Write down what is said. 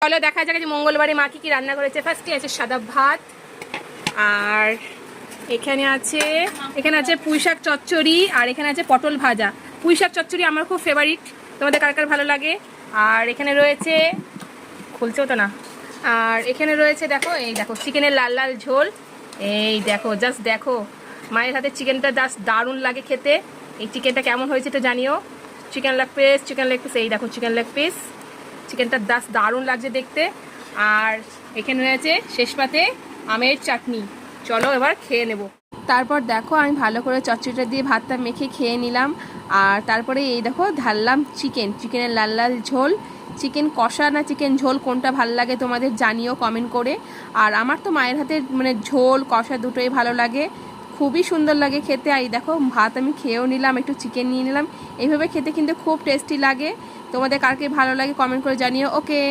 চলো দেখা যাক যে মঙ্গলবারে মা কি রান্না করেছে। ফার্স্টে আছে সাদা ভাত, আর এখানে আছে পুঁইশাক চচ্চড়ি, আর এখানে আছে পটল ভাজা। পুঁইশাক চচ্চড়ি আমার খুব ফেভারিট, তোমাদের কার কার ভালো লাগে। আর এখানে রয়েছে, খুলছেও তো না, আর এখানে রয়েছে দেখো, এই দেখো চিকেনের লাল লাল ঝোল। এই দেখো, জাস্ট দেখো মায়ের হাতে চিকেনটা জাস্ট দারুণ লাগে খেতে। এই চিকেনটা কেমন হয়েছে তো জানিও। চিকেন লেগ পিস, এই দেখো চিকেন লেগ পিস, চিকেনটা জাস্ট দারুণ লাগছে দেখতে। আর এখানে রয়েছে শেষ পাতে আমের চাটনি। চলো এবার খেয়ে নেব। তারপর দেখো আমি ভালো করে চচ্চড়িটা দিয়ে ভাতটা মেখে খেয়ে নিলাম। আর তারপরে এই দেখো ঢাললাম চিকেনের লাল লাল ঝোল। চিকেন কষা না চিকেন ঝোল কোনটা ভালো লাগে তোমাদের জানিও কমেন্ট করে। আর আমার তো মায়ের হাতে মানে ঝোল কষা দুটোই ভালো লাগে, খুবই সুন্দর লাগে খেতে। আর এই দেখো ভাত আমি খেয়েও নিলাম, একটু চিকেন নিয়ে নিলাম। এইভাবে খেতে কিন্তু খুব টেস্টি লাগে। তোমাদের কার কে ভালো লাগে কমেন্ট করে জানিও। ওকে।